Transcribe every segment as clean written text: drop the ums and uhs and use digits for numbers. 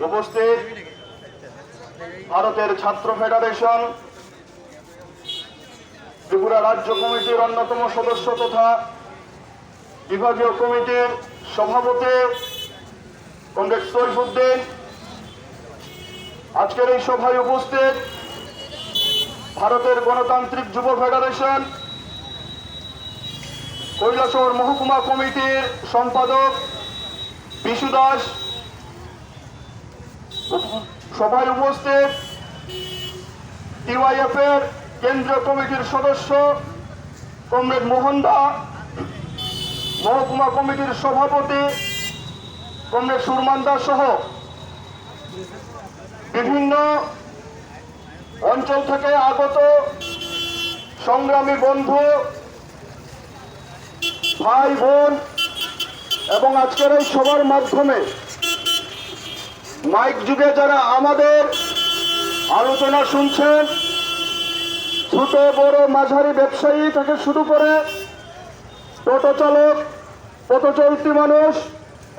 উপস্থিত ভারতের ছাত্র ফেডারেশন ত্রিপুরা রাজ্য কমিটির অন্যতম সদস্য তথা বিভাগীয় কমিটির সভাপতি কমরেড সৈফুদ্দিন, আজকের এই সভায় উপস্থিত ভারতের গণতান্ত্রিক যুব ফেডারেশন কৈলাসহর মহকুমা কমিটির সম্পাদক বিশু দাস, সভায় উপস্থিত টিওয়াইএফ এর কেন্দ্রীয় কমিটির সদস্য কমরেড মোহন দা, মহকুমা কমিটির সভাপতি কমরেড সুরমান দাস সহ বিভিন্ন অঞ্চল থেকে আগত সংগ্রামী বন্ধু, ভাই বোন এবং আজকের এই সভার মাধ্যমে মাইক যুগে যারা আমাদের আলোচনা শুনছেন, ছোট বড় মাঝারি ব্যবসায়ী থেকে শুরু করে টোটো চালক, পথ চলতি মানুষ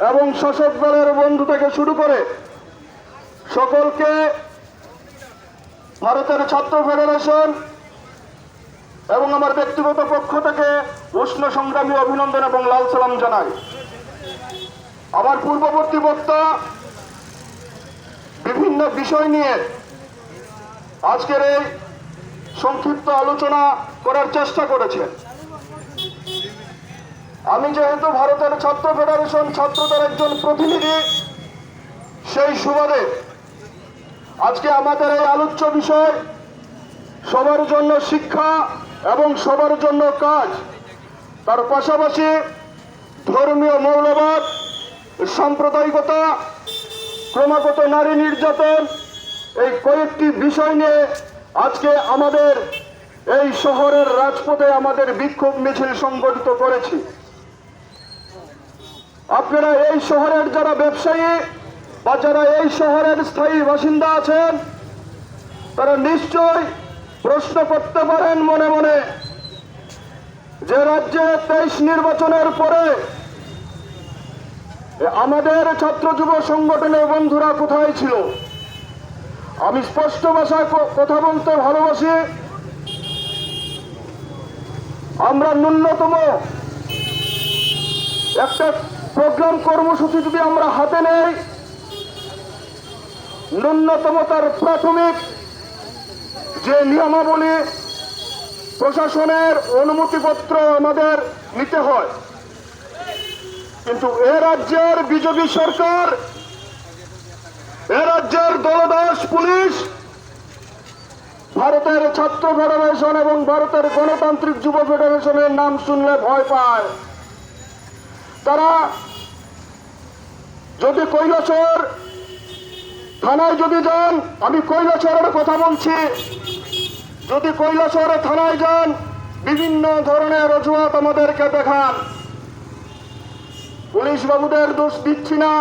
এবং শাসক দলের বন্ধু থেকে শুরু করে সকলকে ভারতের ছাত্র ফেডারেশন এবং আমার ব্যক্তিগত পক্ষ থেকে উষ্ণ সংগ্রামী অভিনন্দন এবং লাল সালাম জানাই। আমার পূর্ববর্তী বক্তা বিভিন্ন বিষয় নিয়ে আজকের এই সংক্ষিপ্ত আলোচনা করার চেষ্টা করেছেন। আমি যেহেতু ভারতের ছাত্র ফেডারেশন ছাত্রদের একজন প্রতিনিধি, সেই সুবাদে আজকে আমাদের এই আলোচ্য বিষয় সবার জন্য শিক্ষা এবং সবার জন্য কাজ, তার পাশাপাশি ধর্মীয় মৌলবাদ, সাম্প্রদায়িকতা, ক্রমাগত নারী নির্যাতন, এই কয়েকটি বিষয় নিয়ে আজকে আমাদের এই শহরের রাজপথে আমাদের বিক্ষোভ মিছিল সংগঠিত করেছি। আপনারা এই শহরের যারা ব্যবসায়ী বা যারা এই শহরের স্থায়ী বাসিন্দা আছেন, তারা নিশ্চয় প্রশ্ন করতে পারেন মনে মনে যে রাজ্যে 23 নির্বাচনের পরে আমাদের ছাত্র যুব সংগঠনের বন্ধুরা কোথায় ছিল। আমি স্পষ্ট ভাষায় কথা বলতে ভালোবাসি। আমরা ন্যূনতম একটা প্রোগ্রাম কর্মসূচি যদি আমরা হাতে নেই, ন্যূনতম তার প্রাথমিক যে নিয়মাবলী, প্রশাসনের অনুমতিপত্র আমাদের নিতে হয়। কিন্তু এ রাজ্যের বিজেপি সরকার, এ রাজ্যের দলদাস পুলিশ ভারতের ছাত্র ফেডারেশন এবং ভারতের গণতান্ত্রিক যুব ফেডারেশনের নাম শুনলে ভয় পায়। তারা যদি কৈলাসহর থানায় যদি যান, আমি কৈলাসহরের কথা বলছি, যদি কৈলাসহরের থানায় যান, বিভিন্ন ধরনের অজুহাত আমাদেরকে দেখান। পুলিশ বাবুদের দোষ দিচ্ছি না,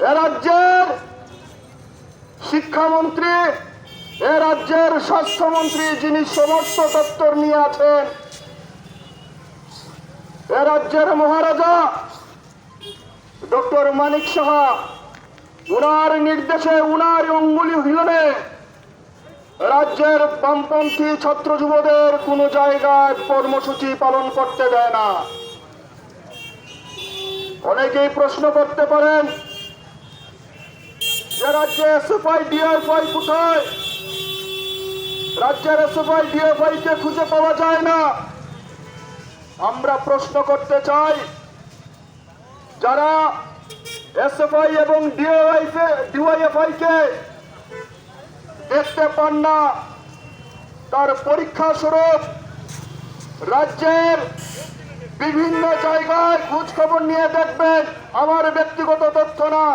এ রাজ্যের শিক্ষামন্ত্রী, এ রাজ্যের স্বাস্থ্যমন্ত্রী যিনি সমস্ত দপ্তর নিয়ে আছেন, এ রাজ্যের মহারাজা ডক্টর মানিক সাহা, উনার নির্দেশে, উনার অঙ্গুলি হিলনে রাজ্যের বামপন্থী ছাত্র যুবদের কোনো জায়গায় কর্মসূচি পালন করতে দেয় না। অনেকেই প্রশ্ন করতে পারেন যে রাজ্যে এসএফআই ডিএফআই কোথায়? রাজ্যের এসএফআই ডিএফআই কে খুঁজে পাওয়া যায় না। আমরা প্রশ্ন করতে চাই, যারা এসএফআই এবং ডিওয়াইএফআই কে দেখতে পান না, তার পরীক্ষা স্বরূপ রাজ্যের বিভিন্ন জায়গায় খোঁজ খবর নিয়ে দেখবেন। আমার ব্যক্তিগত তথ্য না,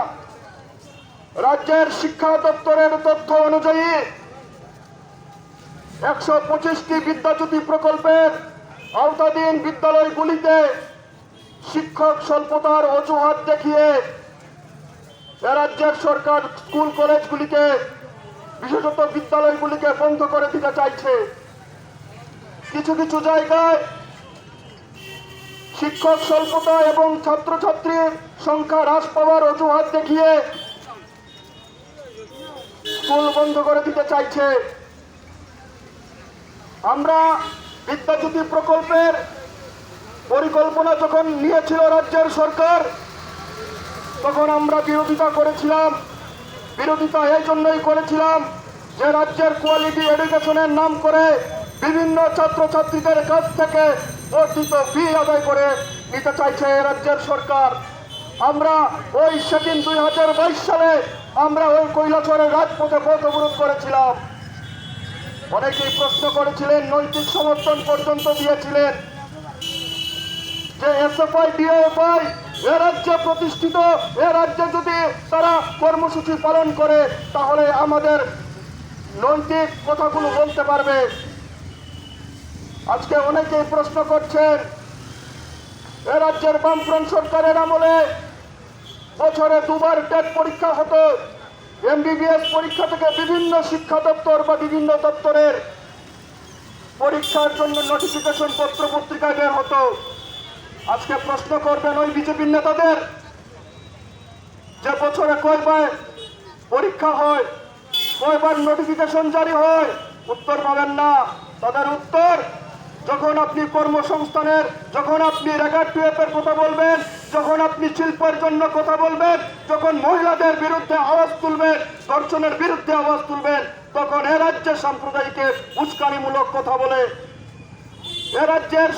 রাজ্যের শিক্ষা দপ্তরের তথ্য অনুযায়ী 125টি বিদ্যাজ্যোতি প্রকল্পের আওতাধীন বিদ্যালয়গুলিতে শিক্ষক স্বল্পতার অজুহাত দেখিয়ে রাজ্যের সরকার স্কুল কলেজগুলিকে, বিশেষত বিদ্যালয়গুলিকে বন্ধ করে দিতে চাইছে। কিছু কিছু জায়গায় শিক্ষক স্বল্পতা এবং ছাত্রছাত্রীর সংখ্যা হ্রাস পাওয়ার অজুহাত দেখিয়ে স্কুল বন্ধ করে দিতে চাইছে। আমরা বিদ্যাজ্যোতি প্রকল্পের পরিকল্পনা যখন নিয়েছিল রাজ্যের সরকার, তখন আমরা বিরোধিতা করেছিলাম। বিরোধিতা এই জন্যই করেছিলাম যে রাজ্যের কোয়ালিটি এডুকেশনের নাম করে বিভিন্ন ছাত্রছাত্রীদের কাছ থেকে বর্ধিত ফি আদায় করে নিতে চাইছে রাজ্যের সরকার। আমরা ওই সেদিন 2022 সালে আমরা ওই কৈলাসহরের রাজপথে পথ অবরোধ করেছিলাম। অনেকেই প্রশ্ন করেছিলেন, নৈতিক সমর্থন পর্যন্ত দিয়েছিলেন যে এসএফআই ডিএফআই এ রাজ্যে প্রতিষ্ঠিত, এ রাজ্যে যদি তারা কর্মসূচি পালন করে তাহলে আমাদের নৈতিক কথাগুলো বলতে পারবে। আজকে অনেকেই প্রশ্ন করছেন, এ রাজ্যের বামফ্রন্ট সরকারের আমলে বছরে 2 বার টেট পরীক্ষা হতো। এমবিবিএস পরীক্ষা থেকে বিভিন্ন শিক্ষা দপ্তর বা বিভিন্ন দপ্তরের পরীক্ষার জন্য নোটিফিকেশন পত্র পত্রিকায় বের হতো। আজকে প্রশ্ন করবেন ওই বিজেপির নেতাদের যে বছরে কয়বার পরীক্ষা হয়, কয়বার নোটিফিকেশন জারি হয়, উত্তর পাবেন না। তাদের উত্তর, যখন আপনি কর্মসংস্থানের, যখন আপনি রেগার টুয়েপের কথা বলবেন, যখন আপনি শিল্পের জন্য কথা বলবেন, যখন মহিলাদের বিরুদ্ধে আওয়াজ তুলবেন, ধর্ষণের বিরুদ্ধে আওয়াজ তুলবেন, তখন এ রাজ্যে সাম্প্রদায়িকের উস্কানিমূলক কথা বলে এ রাজ্যের